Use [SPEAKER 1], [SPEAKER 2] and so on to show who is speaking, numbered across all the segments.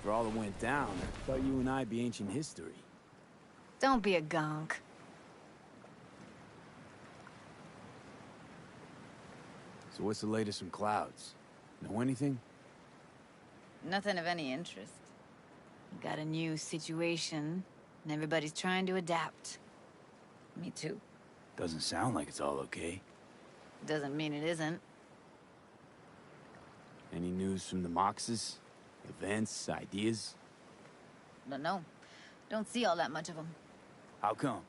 [SPEAKER 1] After all that went down, I thought you and I'd be ancient history.
[SPEAKER 2] Don't be a gonk.
[SPEAKER 1] So what's the latest from Clouds? Know anything?
[SPEAKER 2] Nothing of any interest. Got a new situation, and everybody's trying to adapt. Me too.
[SPEAKER 1] Doesn't sound like it's all okay.
[SPEAKER 2] Doesn't mean it isn't.
[SPEAKER 1] Any news from the Moxes? Events, ideas?
[SPEAKER 2] Don't know. Don't see all that much of them.
[SPEAKER 1] How come?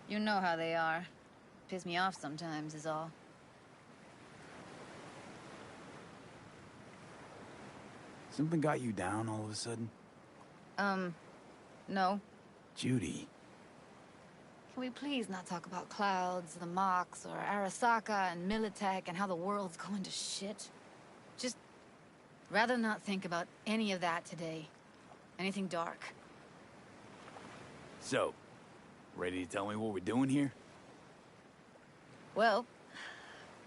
[SPEAKER 2] You know how they are. Piss me off sometimes is all.
[SPEAKER 1] Something got you down all of a sudden?
[SPEAKER 2] No.
[SPEAKER 1] Judy.
[SPEAKER 2] Can we please not talk about Clouds, the Mox, or Arasaka and Militech and how the world's going to shit? Just rather not think about any of that today. Anything dark.
[SPEAKER 1] So, ready to tell me what we're doing here?
[SPEAKER 2] Well,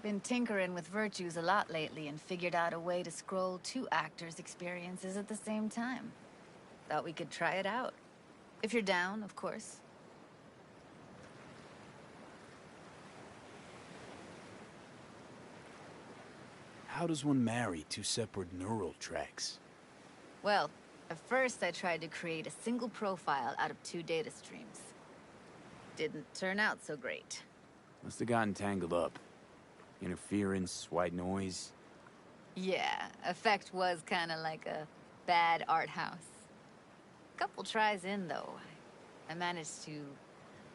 [SPEAKER 2] been tinkering with virtues a lot lately and figured out a way to scroll two actors' experiences at the same time. Thought we could try it out. If you're down, of course.
[SPEAKER 1] How does one marry two separate neural tracks?
[SPEAKER 2] Well, at first I tried to create a single profile out of two data streams. Didn't turn out so great.
[SPEAKER 1] Must have gotten tangled up. Interference, white noise.
[SPEAKER 2] Yeah, effect was kind of like a bad art house. Couple tries in, though, I managed to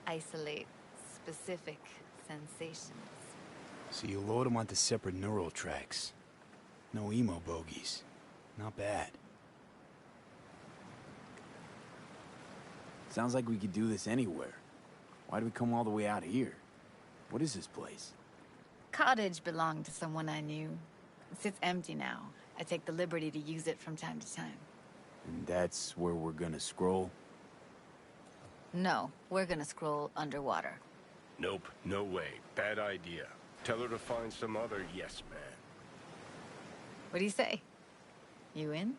[SPEAKER 2] isolate specific sensations.
[SPEAKER 1] So you load them onto separate neural tracks. No emo bogies. Not bad. Sounds like we could do this anywhere. Why do we come all the way out here? What is this place?
[SPEAKER 2] Cottage belonged to someone I knew. It sits empty now. I take the liberty to use it from time to time.
[SPEAKER 1] And that's where we're gonna scroll?
[SPEAKER 2] No, we're gonna scroll underwater.
[SPEAKER 3] Nope, no way. Bad idea. Tell her to find some other yes man.
[SPEAKER 2] What do you say? You in?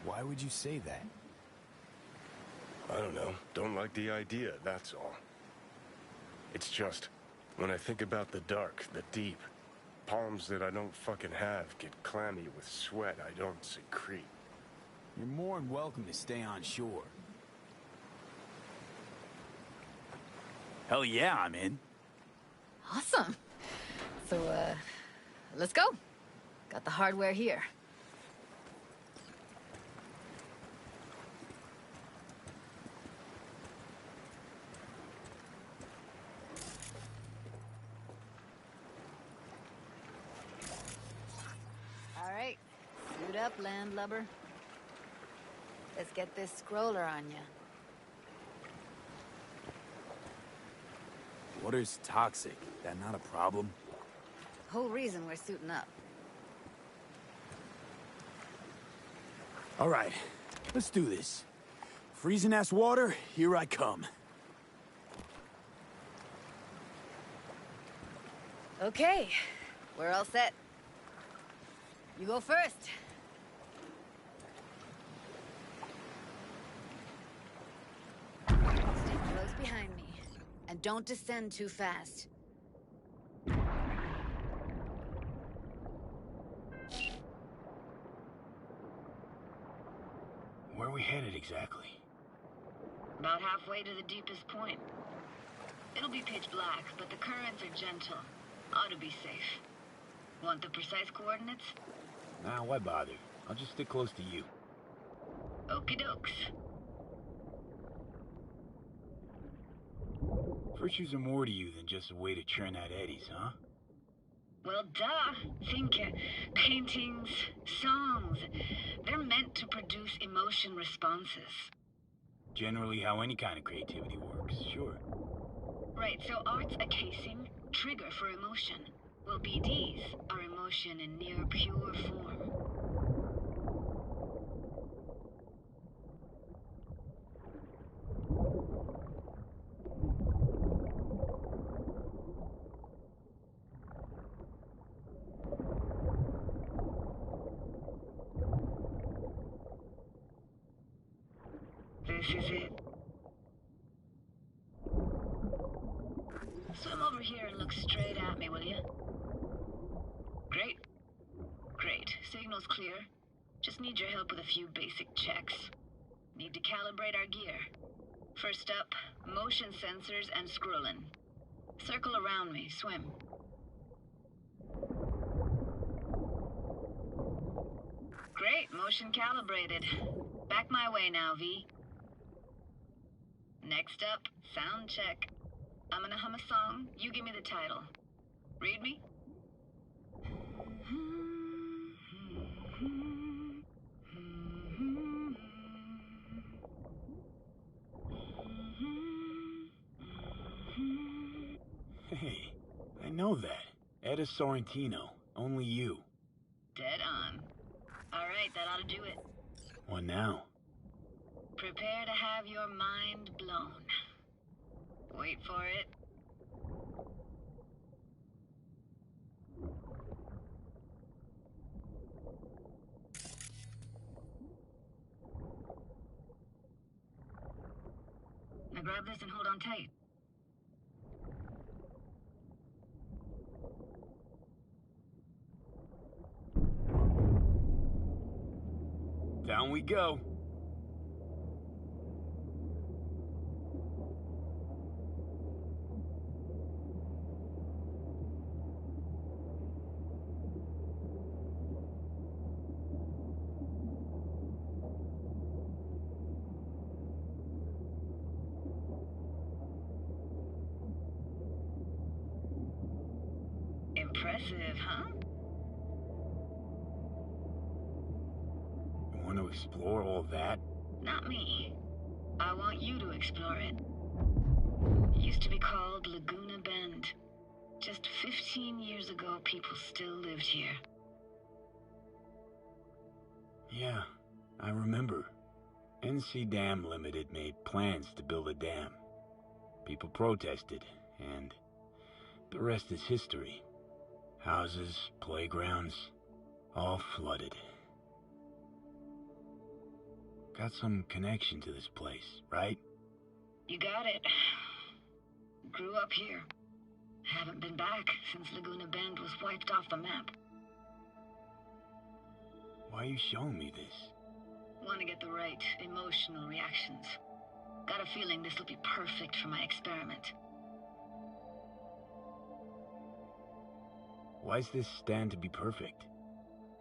[SPEAKER 1] Why would you say that?
[SPEAKER 3] I don't know. Don't like the idea, that's all. It's just, when I think about the dark, the deep, palms that I don't fucking have get clammy with sweat I don't secrete.
[SPEAKER 1] You're more than welcome to stay on shore. Hell yeah, I'm in.
[SPEAKER 2] Awesome. So, let's go. Got the hardware here. All right. Suit up, landlubber. Let's get this scroller on ya.
[SPEAKER 1] Water's toxic. That not a problem?
[SPEAKER 2] Whole reason we're suiting up.
[SPEAKER 1] All right, let's do this. Freezing-ass water, here I come.
[SPEAKER 2] Okay, we're all set. You go first. Stay close behind me. And don't descend too fast.
[SPEAKER 1] Where are we headed exactly?
[SPEAKER 4] About halfway to the deepest point. It'll be pitch black, but the currents are gentle. Ought to be safe. Want the precise coordinates?
[SPEAKER 1] Nah, why bother? I'll just stick close to you.
[SPEAKER 4] Okie dokes.
[SPEAKER 1] Virtues are more to you than just a way to churn out eddies, huh?
[SPEAKER 4] Well, duh. Think paintings, songs. They're meant to produce emotion responses.
[SPEAKER 1] Generally how any kind of creativity works, sure.
[SPEAKER 4] Right, so art's a casing, trigger for emotion. Well, BDs are emotion in near pure form. This is it. Swim over here and look straight at me, will you? Great. Great. Signal's clear. Just need your help with a few basic checks. Need to calibrate our gear. First up, motion sensors and scrolling. Circle around me. Swim. Great. Motion calibrated. Back my way now, V. Next up, sound check. I'm gonna hum a song. You give me the title. Read me?
[SPEAKER 1] Hey, I know that. Etta Sorrentino. Only you.
[SPEAKER 4] Dead on. Alright, that ought to do it.
[SPEAKER 1] What now?
[SPEAKER 4] Prepare to have your mind blown. Wait for it. Now grab this and hold on tight.
[SPEAKER 1] Down we go.
[SPEAKER 4] Impressive, huh?
[SPEAKER 1] You want to explore all that?
[SPEAKER 4] Not me. I want you to explore it. It used to be called Laguna Bend. Just 15 years ago, people still lived here.
[SPEAKER 1] Yeah, I remember. NC Dam Limited made plans to build a dam. People protested, and the rest is history. Houses, playgrounds, all flooded. Got some connection to this place, right?
[SPEAKER 4] You got it. Grew up here. Haven't been back since Laguna Bend was wiped off the map.
[SPEAKER 1] Why are you showing me this?
[SPEAKER 4] Want to get the right emotional reactions. Got a feeling this will be perfect for my experiment.
[SPEAKER 1] Why's this stand to be perfect?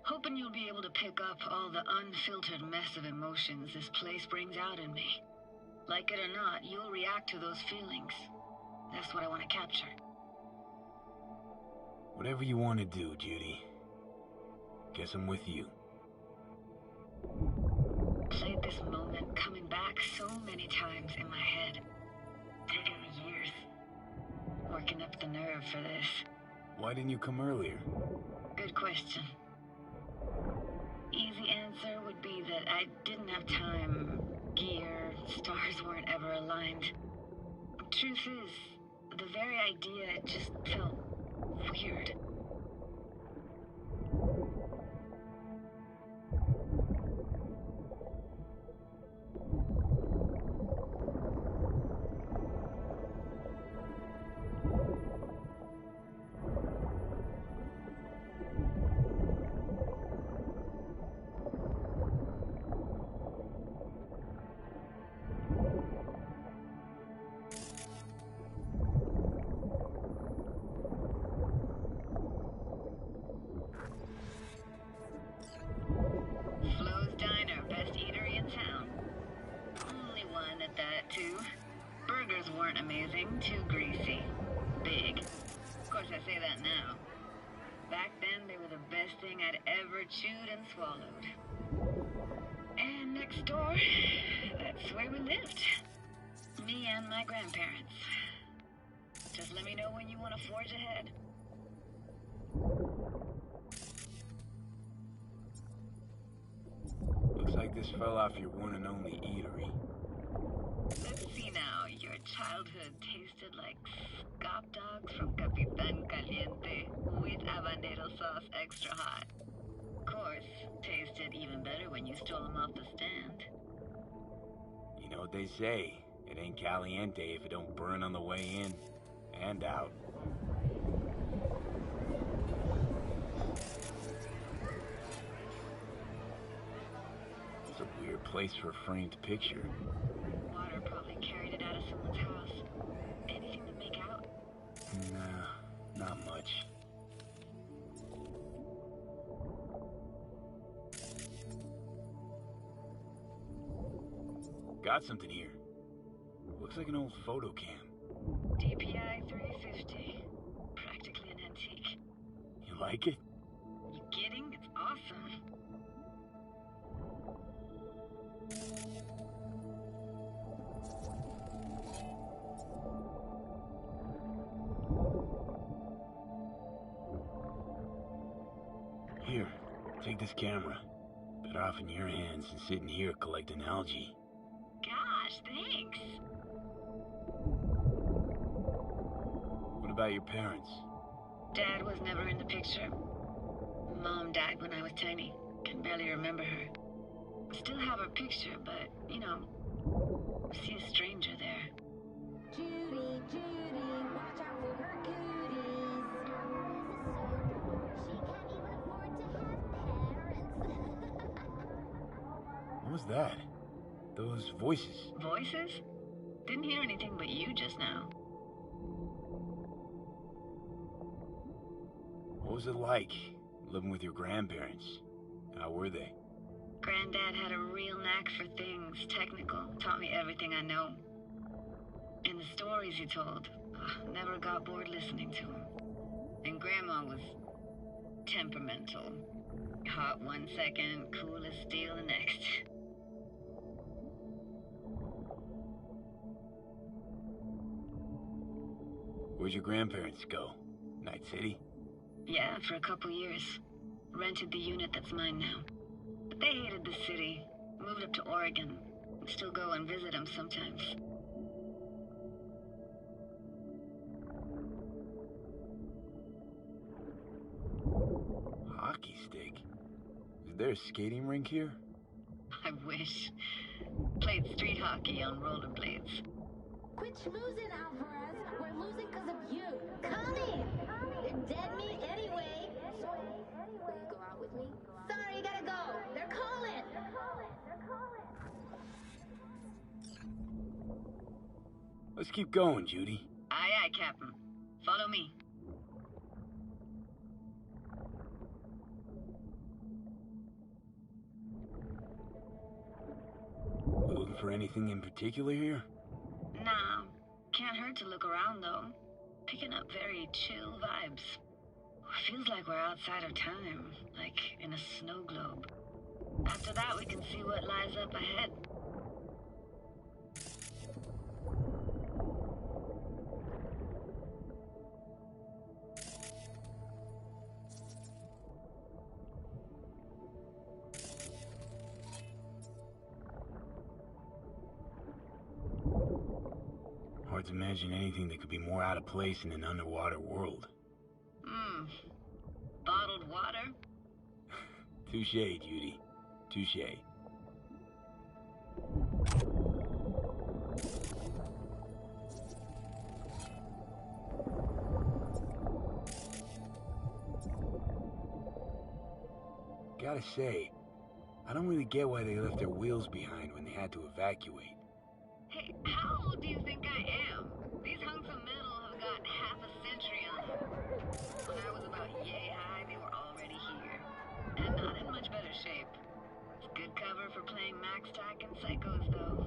[SPEAKER 4] Hoping you'll be able to pick up all the unfiltered mess of emotions this place brings out in me. Like it or not, you'll react to those feelings. That's what I want to capture.
[SPEAKER 1] Whatever you want to do, Judy. Guess I'm with you.
[SPEAKER 4] Played this moment coming back so many times in my head. Taking me years. Working up the nerve for this.
[SPEAKER 1] Why didn't you come earlier?
[SPEAKER 4] Good question. Easy answer would be that I didn't have time. Gear, stars weren't ever aligned. Truth is, the very idea just felt weird. Flo's Diner, best eatery in town. Only one at that, too. Burgers weren't amazing, too greasy. Big. Of course, I say that now. Back then, they were the best thing I'd ever chewed and swallowed. And next door, that's where we lived. Me and my grandparents. Just let me know when you want to forge ahead.
[SPEAKER 1] Looks like this fell off your one and only eatery.
[SPEAKER 4] Let's see now. Your childhood tasted like scop dogs from Capitan Caliente with habanero sauce extra hot. Of course, tasted even better when you stole them off the stand.
[SPEAKER 1] You know what they say, it ain't caliente if it don't burn on the way in and out. It's a weird place for a framed picture.
[SPEAKER 4] Water probably carried it out of someone's house. Anything to make out?
[SPEAKER 1] Nah, not much. Got something here. Looks like an old photo cam.
[SPEAKER 4] DPI 350. Practically an antique.
[SPEAKER 1] You like it?
[SPEAKER 4] You kidding? It's awesome.
[SPEAKER 1] Here, take this camera. Better off in your hands than sitting here collecting algae.
[SPEAKER 4] Gosh, thanks.
[SPEAKER 1] What about your parents?
[SPEAKER 4] Dad was never in the picture. Mom died when I was tiny. Can barely remember her. Still have her picture, but, you know, see a stranger there.
[SPEAKER 5] Judy, Judy, watch out for her cooties. She can't even afford to have parents.
[SPEAKER 1] What was that? Those voices.
[SPEAKER 4] Voices? Didn't hear anything but you just now.
[SPEAKER 1] What was it like, living with your grandparents? How were they?
[SPEAKER 4] Granddad had a real knack for things technical. Taught me everything I know. And the stories he told, never got bored listening to him. And Grandma was temperamental. Hot one second, cool as steel the next.
[SPEAKER 1] Where'd your grandparents go? Night City?
[SPEAKER 4] Yeah, for a couple years. Rented the unit that's mine now. But they hated the city. Moved up to Oregon. Still go and visit them sometimes.
[SPEAKER 1] Hockey stick? Is there a skating rink here?
[SPEAKER 4] I wish. Played street hockey on rollerblades.
[SPEAKER 5] Quit schmoozing, Alvarez. We're losing because of you. Connie! You're dead meat anyway. Will you go out with me? Sorry, gotta go. They're calling.
[SPEAKER 1] Let's keep going, Judy.
[SPEAKER 4] Aye, aye, Captain. Follow me.
[SPEAKER 1] We looking for anything in particular here?
[SPEAKER 4] Nah, can't hurt to look around though. Picking up very chill vibes. Feels like we're outside of time, like in a snow globe. After that, we can see what lies up ahead.
[SPEAKER 1] Hard to imagine anything that could be more out of place in an underwater world.
[SPEAKER 4] Bottled water?
[SPEAKER 1] Touche, Judy. Touche. Gotta say, I don't really get why they left their wheels behind when they had to evacuate.
[SPEAKER 4] Hey, how old do you think I am? These hunks of metal have got half a century on them. When I was about yay high, they were already here. And not in much better shape. It's good cover for playing Max Tack and Psychos, though.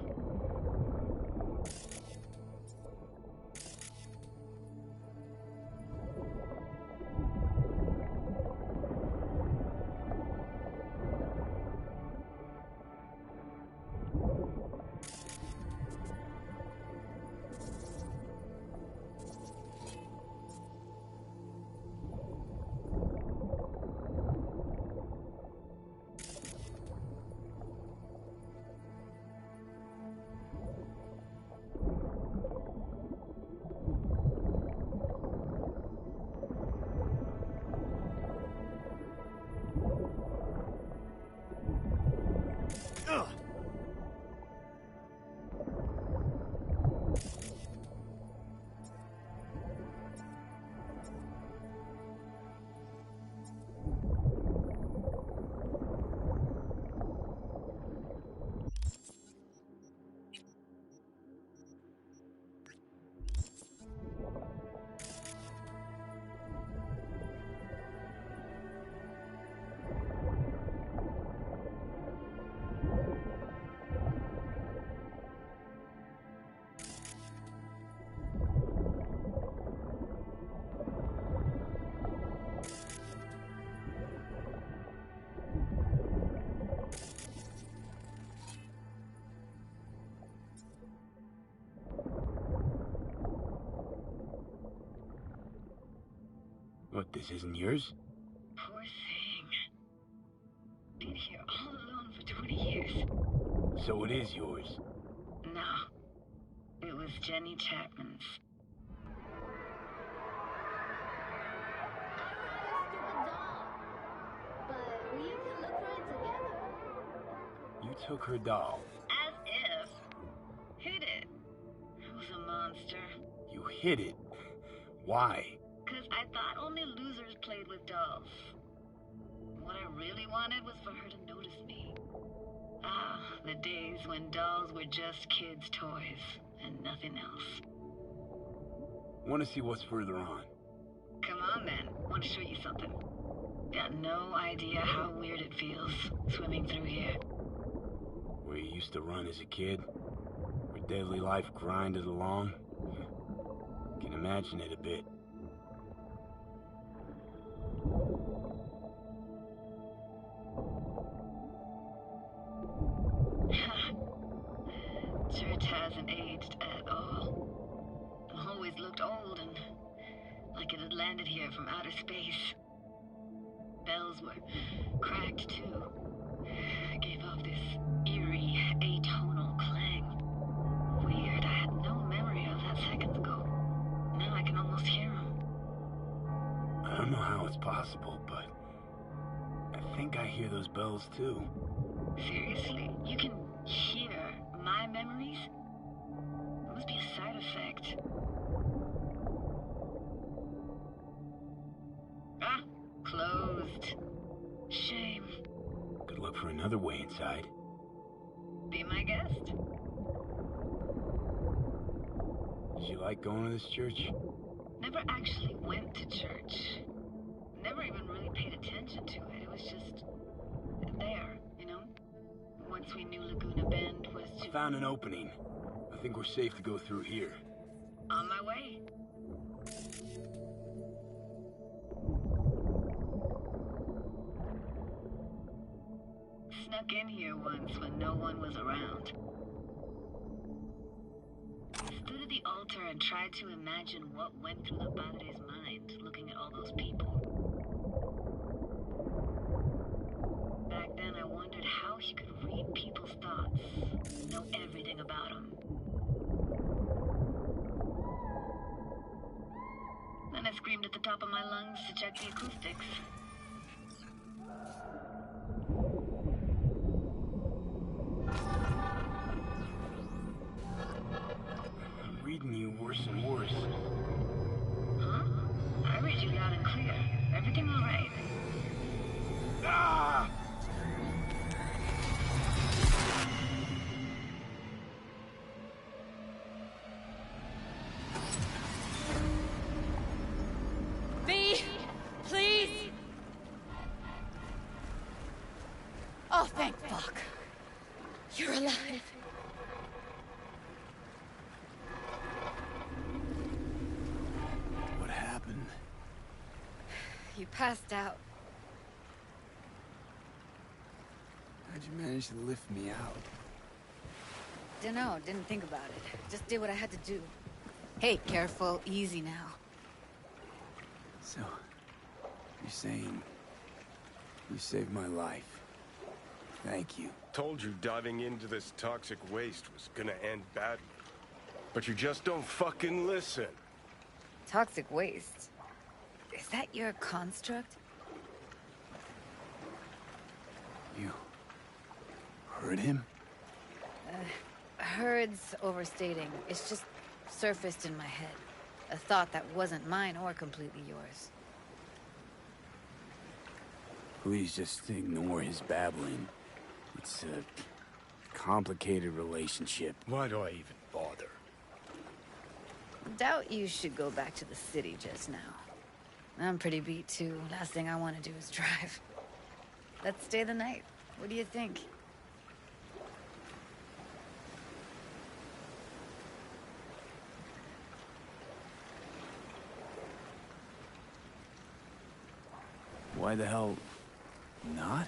[SPEAKER 1] What, this isn't yours?
[SPEAKER 4] Poor thing. Been here all alone for 20 years.
[SPEAKER 1] So it is yours.
[SPEAKER 4] No. It was Jenny Chapman's.
[SPEAKER 1] You took her doll.
[SPEAKER 4] As if. Hid it. I was a monster.
[SPEAKER 1] You hid it. Why?
[SPEAKER 4] Because I thought only losers played with dolls. What I really wanted was for her to notice me. Ah, the days when dolls were just kids' toys and nothing else.
[SPEAKER 1] Want to see what's further on?
[SPEAKER 4] Come on then, want to show you something. Got no idea how weird it feels swimming through here.
[SPEAKER 1] Where you used to run as a kid? Where daily life grinded along? Can imagine it a bit.
[SPEAKER 4] Church hasn't aged at all. It always looked old and like it had landed here from outer space. Bells were cracked too. Gave off this eerie, atonal clang. Weird, I had no memory of that seconds ago. Now I can almost hear them.
[SPEAKER 1] I don't know how it's possible, but I think I hear those bells too.
[SPEAKER 4] Seriously, you can hear my memories? It must be a side effect. Ah, closed. Shame.
[SPEAKER 1] Good luck for another way inside.
[SPEAKER 4] Be my guest.
[SPEAKER 1] Did you like going to this church?
[SPEAKER 4] Never actually went to church. Never even really paid attention to it. It was just there, you know? Once we knew Laguna Bend was
[SPEAKER 1] I found an opening. I think we're safe to go through here.
[SPEAKER 4] on my way. Snuck in here once when no one was around. Stood at the altar and tried to imagine what went through the padre's mind looking at all those people. Back then I wondered how he could read people's thoughts, know everything about them. Then I screamed at the top of my lungs to check the acoustics.
[SPEAKER 1] I'm reading you worse and worse.
[SPEAKER 4] Huh? I read you loud and clear. Everything all right?
[SPEAKER 1] Ah!
[SPEAKER 2] V! Please! Oh, thank fuck. You're alive.
[SPEAKER 1] What happened?
[SPEAKER 2] You passed out.
[SPEAKER 1] How'd you manage to lift me out?
[SPEAKER 2] Dunno, didn't think about it. Just did what I had to do. Hey, careful, easy now.
[SPEAKER 1] So, you're saying you saved my life. Thank you.
[SPEAKER 3] Told you diving into this toxic waste was gonna end badly. But you just don't fucking listen.
[SPEAKER 2] Toxic waste. Is that your construct?
[SPEAKER 1] You heard him?
[SPEAKER 2] Heard's overstating. It's just surfaced in my head. A thought that wasn't mine or completely yours.
[SPEAKER 1] Please just ignore his babbling. It's a complicated relationship.
[SPEAKER 3] Why do I even bother?
[SPEAKER 2] Doubt you should go back to the city just now. I'm pretty beat too. Last thing I want to do is drive. Let's stay the night. What do you think?
[SPEAKER 1] Why the hell not?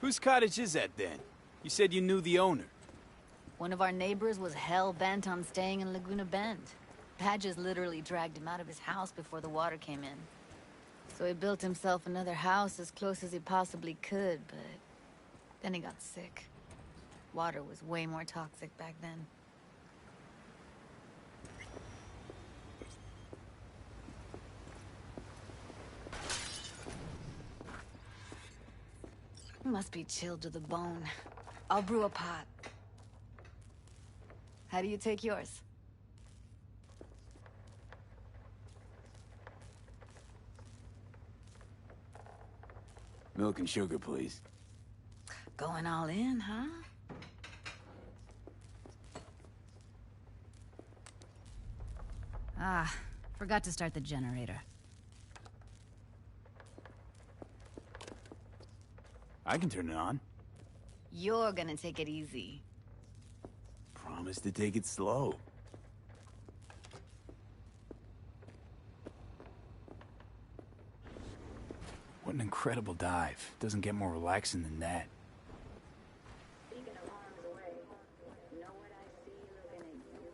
[SPEAKER 1] Whose cottage is that then? You said you knew the owner.
[SPEAKER 2] One of our neighbors was hell-bent on staying in Laguna Bend. Badges literally dragged him out of his house before the water came in. So he built himself another house as close as he possibly could, but then he got sick. Water was way more toxic back then. He must be chilled to the bone. I'll brew a pot. How do you take yours?
[SPEAKER 1] Milk and sugar, please.
[SPEAKER 2] Going all in, huh?
[SPEAKER 6] Ah, forgot to start the generator.
[SPEAKER 1] I can turn it on.
[SPEAKER 2] You're gonna take it easy.
[SPEAKER 1] Promise to take it slow. What an incredible dive. Doesn't get more relaxing than that.
[SPEAKER 5] Speaking of harm's way, you know what I see looking at you?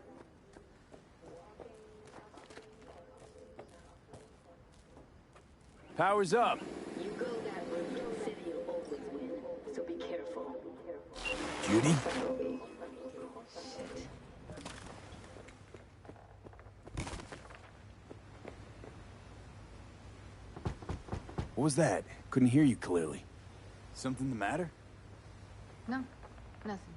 [SPEAKER 1] Power's up.
[SPEAKER 5] You go that route, City will always win, so be careful.
[SPEAKER 1] Judy?
[SPEAKER 2] Shit.
[SPEAKER 1] What was that? Couldn't hear you clearly. Something the matter?
[SPEAKER 2] No, nothing.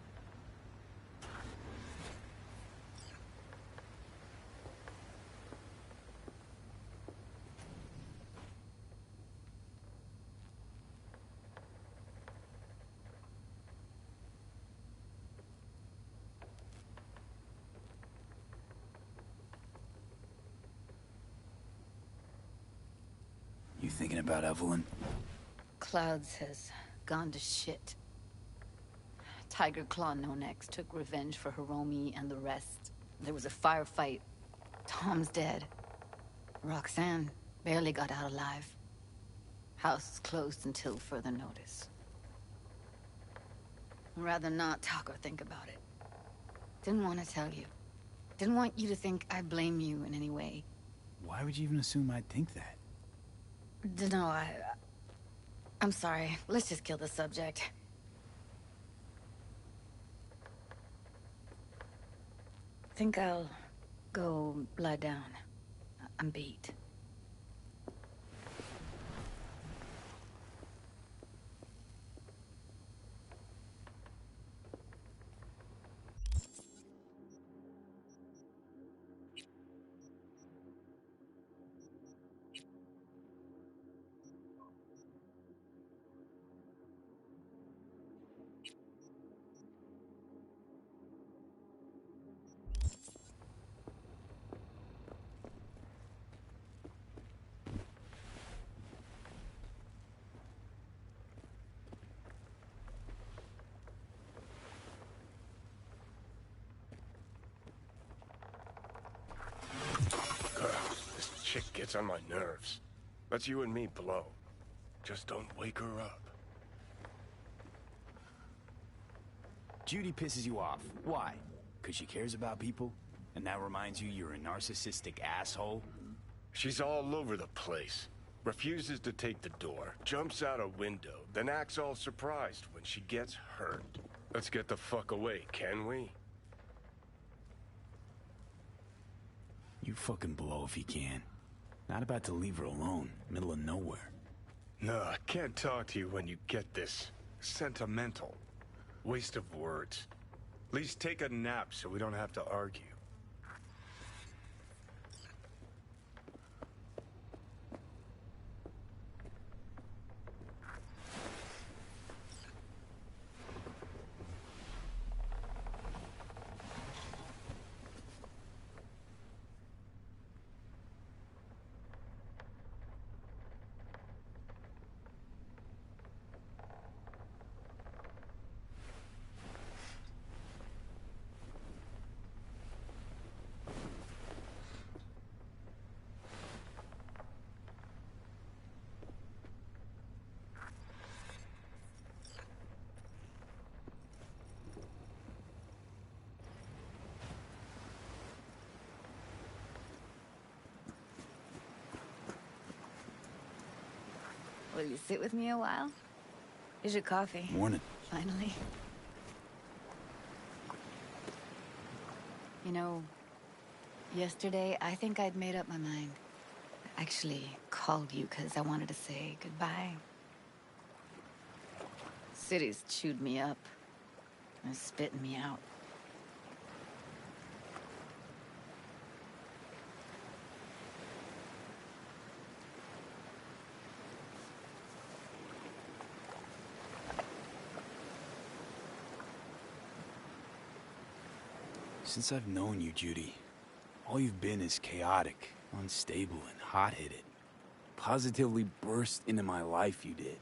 [SPEAKER 1] You thinking about Evelyn?
[SPEAKER 2] Clouds has gone to shit. Tiger Claw No Next took revenge for Hiromi and the rest. There was a firefight. Tom's dead. Roxanne barely got out alive. House is closed until further notice. I'd rather not talk or think about it. Didn't want to tell you. Didn't want you to think I blame you in any way.
[SPEAKER 1] Why would you even assume I'd think that?
[SPEAKER 2] No, I'm sorry. Let's just kill the subject. Think I'll go lie down. I'm beat.
[SPEAKER 3] This chick gets on my nerves. Let's you and me blow. Just don't wake her up.
[SPEAKER 1] Judy pisses you off. Why? Because she cares about people? And that reminds you you're a narcissistic asshole?
[SPEAKER 3] She's all over the place. Refuses to take the door, jumps out a window, then acts all surprised when she gets hurt. Let's get the fuck away, can we?
[SPEAKER 1] You fucking blow if you can. Not about to leave her alone, middle of nowhere.
[SPEAKER 3] No, I can't talk to you when you get this sentimental. Waste of words. At least take a nap so we don't have to argue.
[SPEAKER 2] Will you sit with me a while? Here's your coffee.
[SPEAKER 1] Morning.
[SPEAKER 2] Finally. You know, yesterday, I think I'd made up my mind. I actually called you because I wanted to say goodbye. City's chewed me up. And spitting me out.
[SPEAKER 1] Since I've known you, Judy, all you've been is chaotic, unstable, and hot-headed. Positively burst into my life, you did.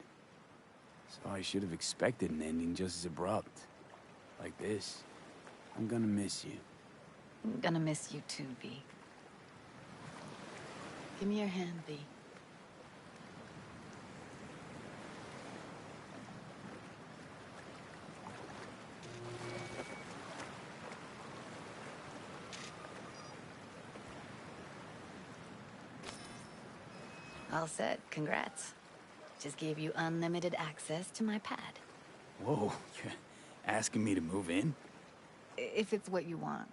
[SPEAKER 1] So I should have expected an ending just as abrupt. Like this. I'm gonna miss you.
[SPEAKER 2] I'm gonna miss you too, B. Give me your hand, B. All set. Congrats. Just gave you unlimited access to my pad.
[SPEAKER 1] Whoa, you're asking me to move in?
[SPEAKER 2] If it's what you want.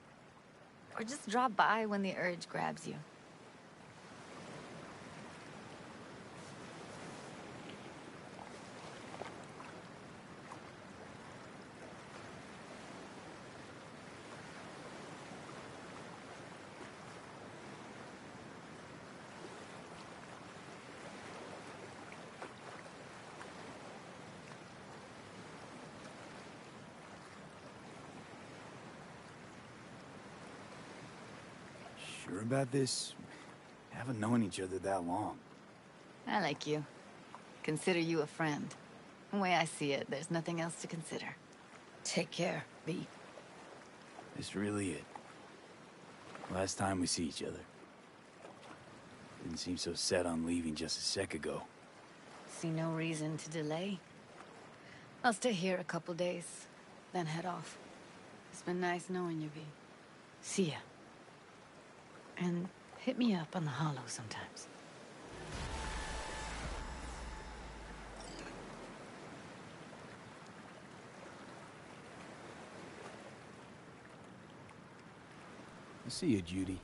[SPEAKER 2] Or just drop by when the urge grabs you.
[SPEAKER 1] Sure about this? Haven't known each other that long.
[SPEAKER 2] I like you. Consider you a friend. The way I see it, there's nothing else to consider. Take care, B.
[SPEAKER 1] It's really it. Last time we see each other. Didn't seem so set on leaving just a sec ago.
[SPEAKER 2] See no reason to delay. I'll stay here a couple days, then head off. It's been nice knowing you, B. See ya. And hit me up on the holo sometimes.
[SPEAKER 1] I'll see you, Judy.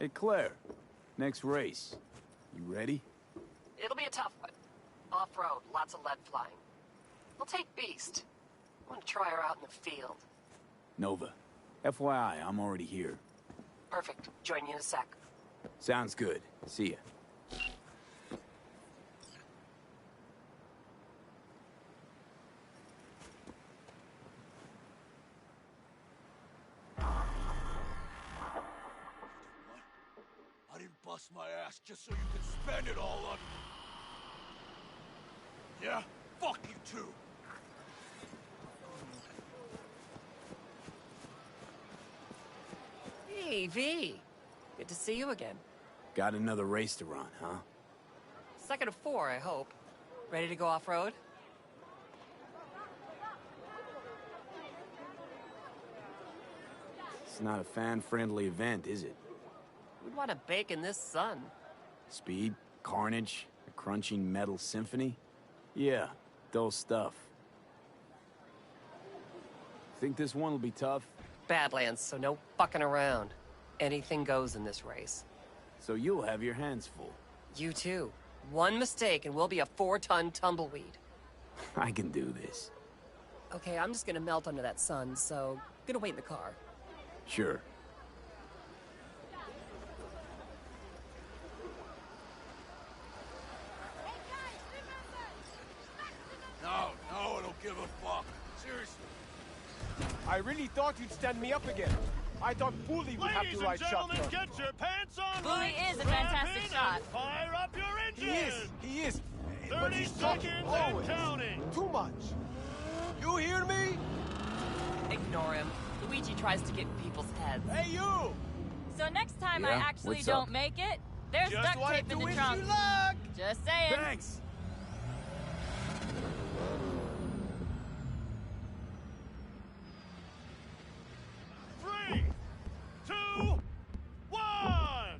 [SPEAKER 1] Hey, Claire. Next race. You ready?
[SPEAKER 7] It'll be a tough one. Off-road, lots of lead flying. We'll take Beast. I want to try her out in the field.
[SPEAKER 1] Nova. FYI, I'm already here.
[SPEAKER 7] Perfect. Join you in a sec.
[SPEAKER 1] Sounds good. See ya.
[SPEAKER 8] I didn't bust my ass just so you can spend it all on me. Yeah? Fuck you too.
[SPEAKER 7] Hey, V. Good to see you again.
[SPEAKER 1] Got another race to run, huh?
[SPEAKER 7] Second of 4, I hope. Ready to go off-road?
[SPEAKER 1] It's not a fan-friendly event, is it?
[SPEAKER 7] We'd want to bake in this sun.
[SPEAKER 1] Speed, carnage, a crunching metal symphony? Yeah, dull stuff. Think this one will be tough?
[SPEAKER 7] Badlands, so no fucking around. Anything goes in this race.
[SPEAKER 1] So you'll have your hands full.
[SPEAKER 7] You too. One mistake and we'll be a 4-ton tumbleweed.
[SPEAKER 1] I can do this.
[SPEAKER 7] Okay, I'm just gonna melt under that sun, so gonna wait in the car.
[SPEAKER 1] Sure.
[SPEAKER 8] No, I don't give a fuck. Seriously.
[SPEAKER 9] I really thought you'd stand me up again. I thought Bully would have to ride shotgun.
[SPEAKER 10] Get your pants on!
[SPEAKER 11] Bully is a fantastic shot.
[SPEAKER 10] Fire up your engine!
[SPEAKER 9] He is.
[SPEAKER 10] 30
[SPEAKER 9] But he's talking
[SPEAKER 10] seconds
[SPEAKER 9] always.
[SPEAKER 10] and counting!
[SPEAKER 9] Too much. You hear me?
[SPEAKER 7] Ignore him. Luigi tries to get in people's heads.
[SPEAKER 9] Hey, you!
[SPEAKER 11] So next time I
[SPEAKER 1] Yeah?
[SPEAKER 11] actually
[SPEAKER 1] What's
[SPEAKER 11] don't
[SPEAKER 1] up?
[SPEAKER 11] make it, there's
[SPEAKER 9] Just
[SPEAKER 11] duct
[SPEAKER 9] wanted
[SPEAKER 11] tape
[SPEAKER 9] to
[SPEAKER 11] in the
[SPEAKER 9] wish
[SPEAKER 11] trunk.
[SPEAKER 9] you luck!
[SPEAKER 11] Just saying.
[SPEAKER 9] Thanks.
[SPEAKER 10] Three, two, one!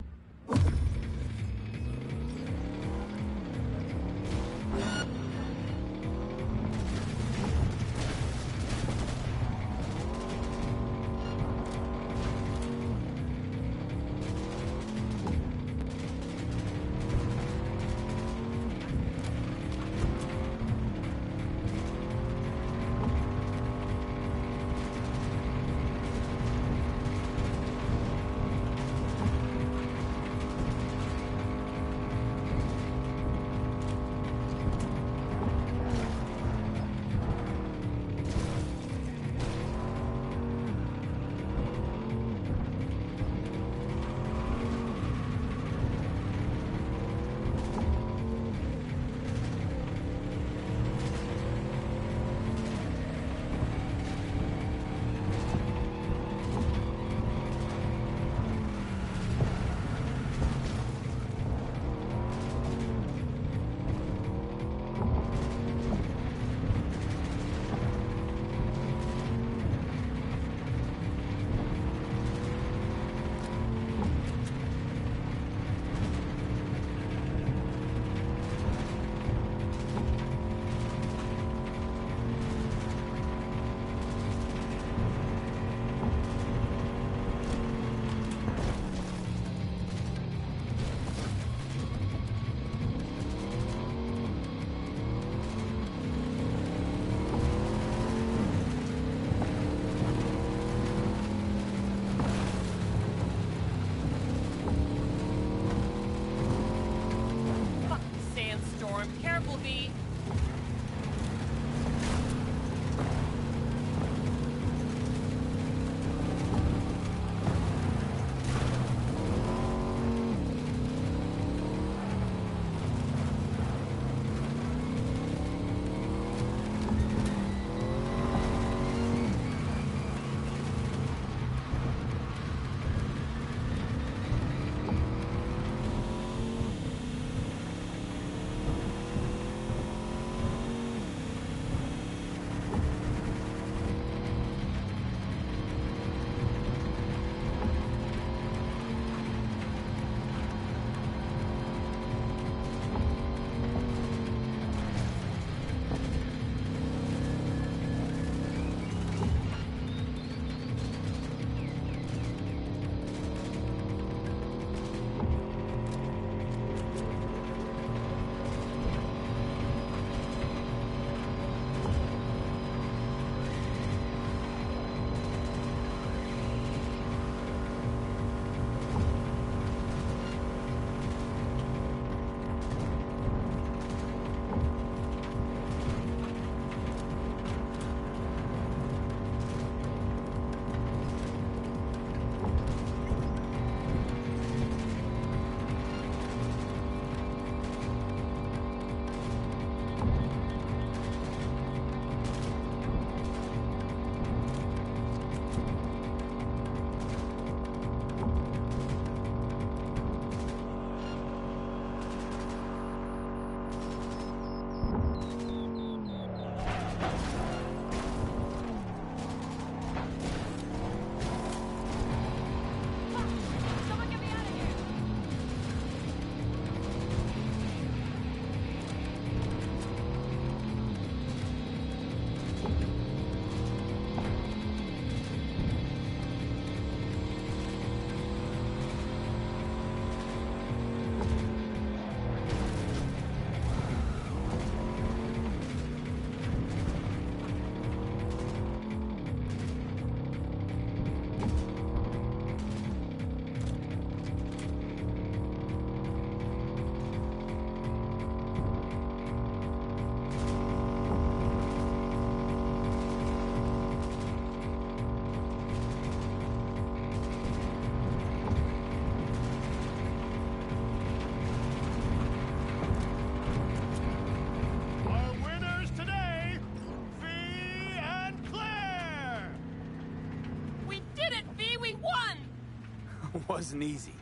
[SPEAKER 1] wasn't easy.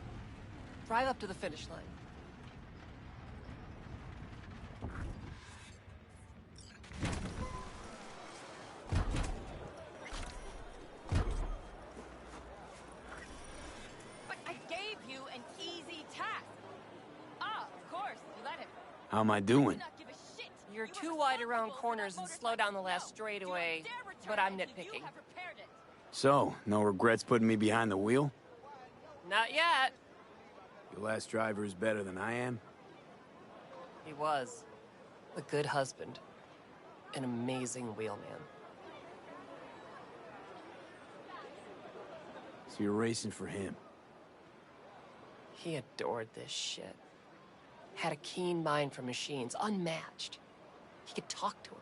[SPEAKER 7] Drive up to the finish line.
[SPEAKER 11] But I gave you an easy task. Ah, of course, you let him.
[SPEAKER 1] How am I doing?
[SPEAKER 11] Not give a shit.
[SPEAKER 7] You're too wide around corners and slow down the last straightaway, but I'm nitpicking.
[SPEAKER 1] So, no regrets putting me behind the wheel?
[SPEAKER 7] Not yet.
[SPEAKER 1] Your last driver is better than I am?
[SPEAKER 7] He was. A good husband. An amazing wheelman.
[SPEAKER 1] So you're racing for him?
[SPEAKER 7] He adored this shit. Had a keen mind for machines, unmatched. He could talk to him.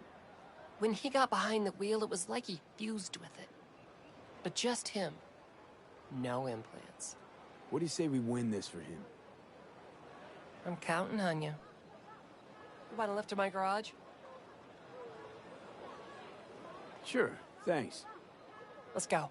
[SPEAKER 7] When he got behind the wheel, it was like he fused with it. But just him. No implants.
[SPEAKER 1] What do you say we win this for him?
[SPEAKER 7] I'm counting on you. You want a lift to my garage?
[SPEAKER 1] Sure, thanks.
[SPEAKER 7] Let's go.